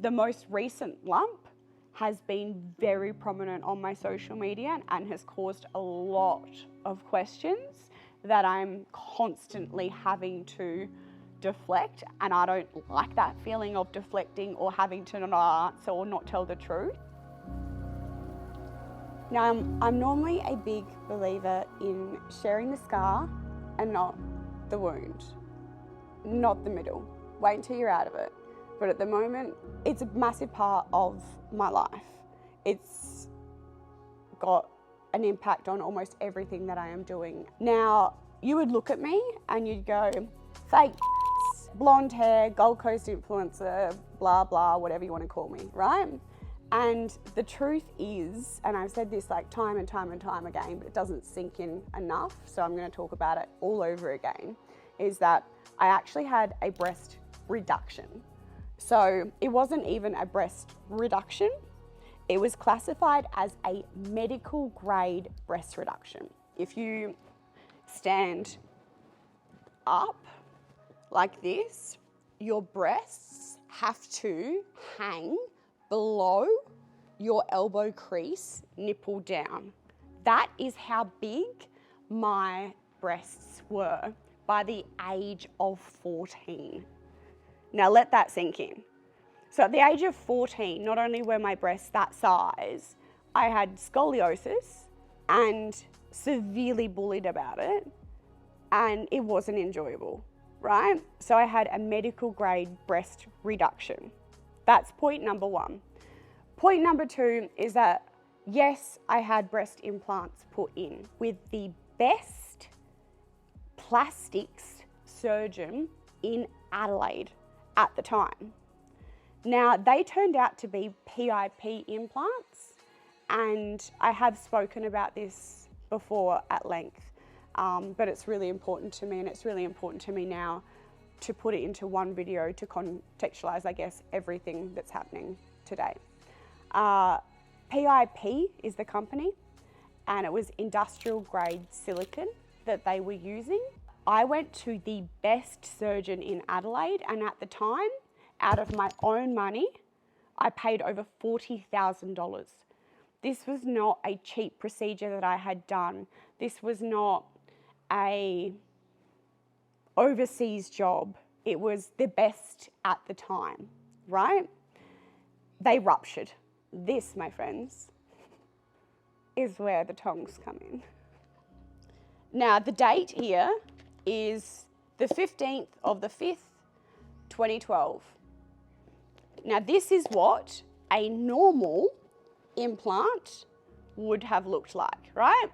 The most recent lump has been very prominent on my social media and has caused a lot of questions that I'm constantly having to deflect, and I don't like that feeling of deflecting or having to not answer or not tell the truth. Now, I'm normally a big believer in sharing the scar and not the wound, not the middle. Wait until you're out of it. But at the moment, it's a massive part of my life. It's got an impact on almost everything that I am doing. Now, you would look at me and you'd go, fake, blonde hair, Gold Coast influencer, blah, blah, whatever you want to call me, right? And the truth is, and I've said this like time and time and time again, but it doesn't sink in enough, so I'm going to talk about it all over again, is that I actually had a breast reduction. So it wasn't even a breast reduction. It was classified as a medical grade breast reduction. If you stand up like this, your breasts have to hang below your elbow crease, nipple down. That is how big my breasts were by the age of 14. Now let that sink in. So at the age of 14, not only were my breasts that size, I had scoliosis and severely bullied about it, and it wasn't enjoyable, right? So I had a medical grade breast reduction. That's point number one. Point number two is that, yes, I had breast implants put in with the best plastics surgeon in Adelaide at the time. Now, they turned out to be PIP implants, and I have spoken about this before at length, but it's really important to me, and it's really important to me now to put it into one video to contextualize, I guess, everything that's happening today. PIP is the company, and it was industrial grade silicone that they were using. I went to the best surgeon in Adelaide, and at the time, out of my own money, I paid over $40,000. This was not a cheap procedure that I had done. This was not a overseas job. It was the best at the time, right? They ruptured. This, my friends, is where the tongs come in. Now, the date here is the 15th of the 5th, 2012. Now, this is what a normal implant would have looked like, right?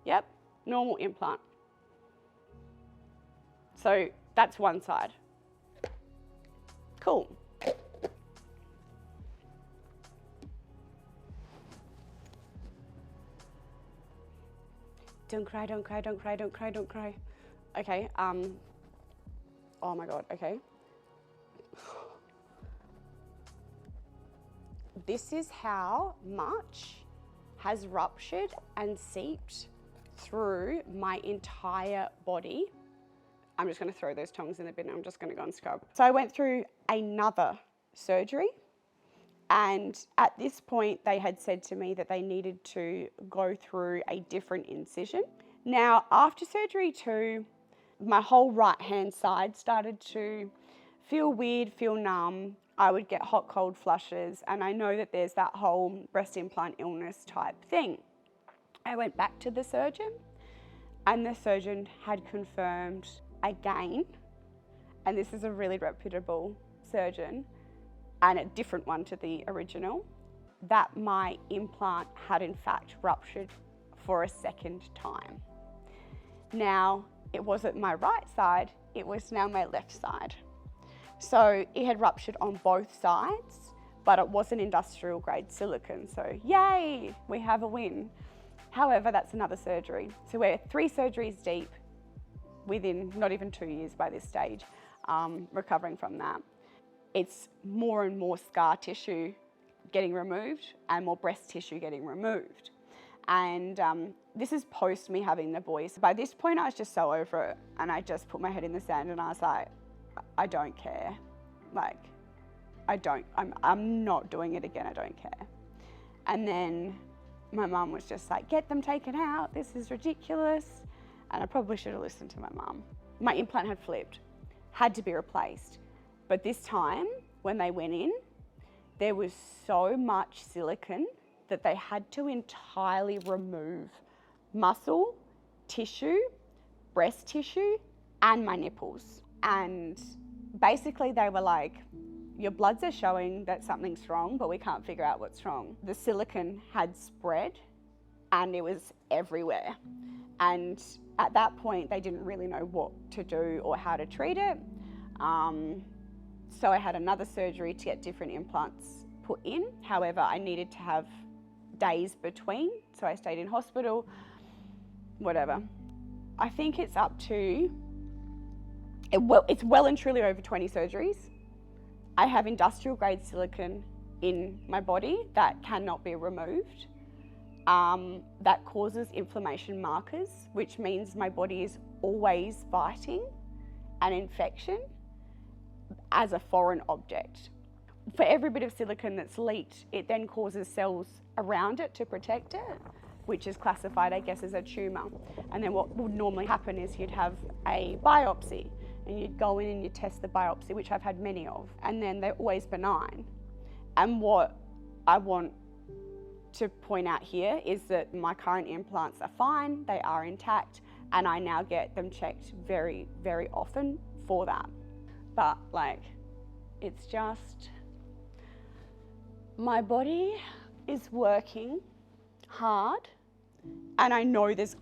Yep, normal implant. So that's one side. Cool. Don't cry, don't cry, don't cry, don't cry, don't cry. Okay, oh my God, okay. This is how much has ruptured and seeped through my entire body. I'm just gonna throw those tongs in the bin. I'm just gonna go and scrub. So I went through another surgery, and at this point they had said to me that they needed to go through a different incision. Now, after surgery 2, my whole right hand side started to feel weird, feel numb. I would get hot, cold flushes, and I know that there's that whole breast implant illness type thing. I went back to the surgeon, and the surgeon had confirmed again, and this is a really reputable surgeon and a different one to the original, that my implant had in fact ruptured for a second time. Now, it wasn't my right side, it was now my left side. So it had ruptured on both sides, but it wasn't industrial grade silicone. So yay, we have a win. However, that's another surgery. So we're 3 surgeries deep within not even 2 years by this stage, recovering from that. It's more and more scar tissue getting removed and more breast tissue getting removed. And this is post me having the boys. By this point, I was just so over it, and I just put my head in the sand and I was like, I don't care. Like, I'm not doing it again, I don't care. And then my mum was just like, get them taken out, this is ridiculous. And I probably should have listened to my mum. My implant had flipped, had to be replaced. But this time, when they went in, there was so much silicone that they had to entirely remove muscle, tissue, breast tissue, and my nipples. And basically they were like, your bloods are showing that something's wrong, but we can't figure out what's wrong. The silicone had spread and it was everywhere. And at that point, they didn't really know what to do or how to treat it. So I had another surgery to get different implants put in. However, I needed to have days between, so I stayed in hospital, whatever. I think it's up to, it's well and truly over 20 surgeries. I have industrial grade silicone in my body that cannot be removed. That causes inflammation markers, which means my body is always fighting an infection as a foreign object. For every bit of silicone that's leaked, it then causes cells around it to protect it, which is classified, I guess, as a tumour. And then what would normally happen is you'd have a biopsy and you'd go in and you test the biopsy, which I've had many of, and then they're always benign. And what I want to point out here is that my current implants are fine, they are intact, and I now get them checked very, very often for that. But like, it's just, my body is working hard, and I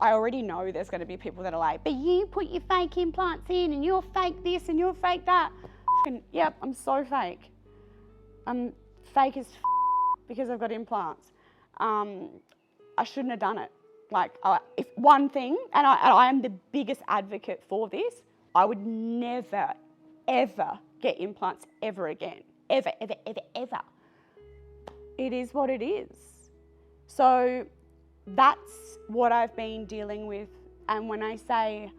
already know there's gonna be people that are like, but you put your fake implants in and you're fake this and you're fake that. Yep, I'm so fake. I'm fake as because I've got implants. I shouldn't have done it. Like, if one thing, and I am the biggest advocate for this, I would never, ever get implants ever again. Ever, ever, ever, ever. It is what it is. So that's what I've been dealing with. And when I say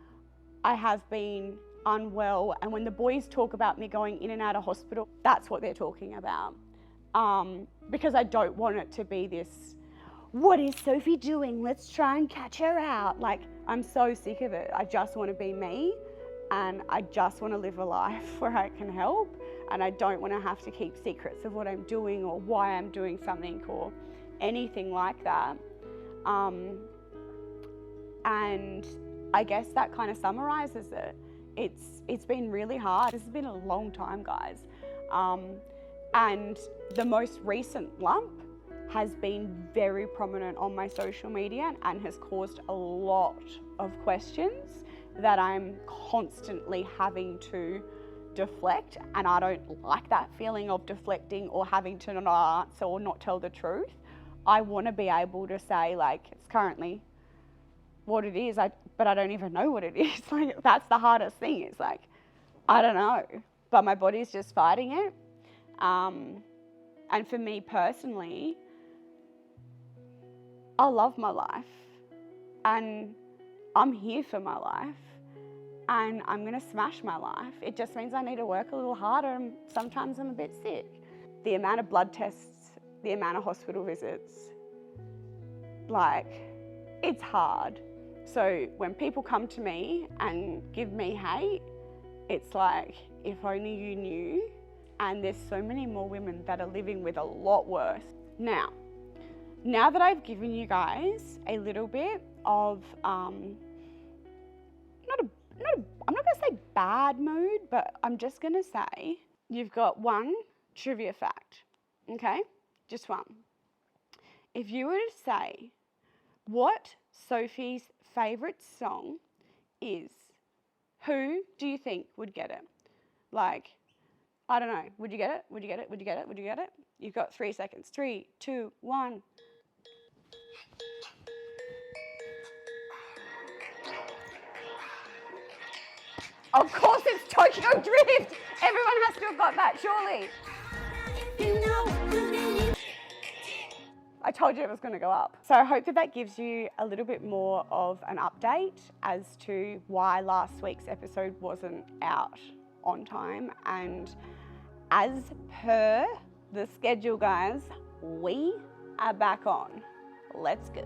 I have been unwell, and when the boys talk about me going in and out of hospital, that's what they're talking about. Because I don't want it to be this, what is Sophie doing? Let's try and catch her out. Like, I'm so sick of it. I just want to be me, and I just want to live a life where I can help, and I don't want to have to keep secrets of what I'm doing or why I'm doing something or anything like that. And I guess that kind of summarizes it. It's been really hard. This has been a long time, guys. And the most recent lump has been very prominent on my social media and has caused a lot of questions that I'm constantly having to deflect, and I don't like that feeling of deflecting or having to not answer or not tell the truth. I want to be able to say, like, it's currently what it is, but I don't even know what it is. Like, that's the hardest thing. It's like, I don't know, but my body's just fighting it. And for me personally, I love my life, and I'm here for my life, and I'm gonna smash my life. It just means I need to work a little harder, and sometimes I'm a bit sick. The amount of blood tests, the amount of hospital visits, like, it's hard. So when people come to me and give me hate, it's like, if only you knew. And there's so many more women that are living with a lot worse. Now that I've given you guys a little bit of, I'm not gonna say bad mood, but I'm just gonna say, you've got one trivia fact, okay? Just one. If you were to say what Sophie's favourite song is, who do you think would get it? Like, I don't know. Would you get it? Would you get it? Would you get it? Would you get it? You've got 3 seconds. 3, 2, 1. Of course it's Tokyo Drift. Everyone has to have got that, surely. I told you it was going to go up. So I hope that gives you a little bit more of an update as to why last week's episode wasn't out on time, and as per the schedule, guys, we are back on. Let's go.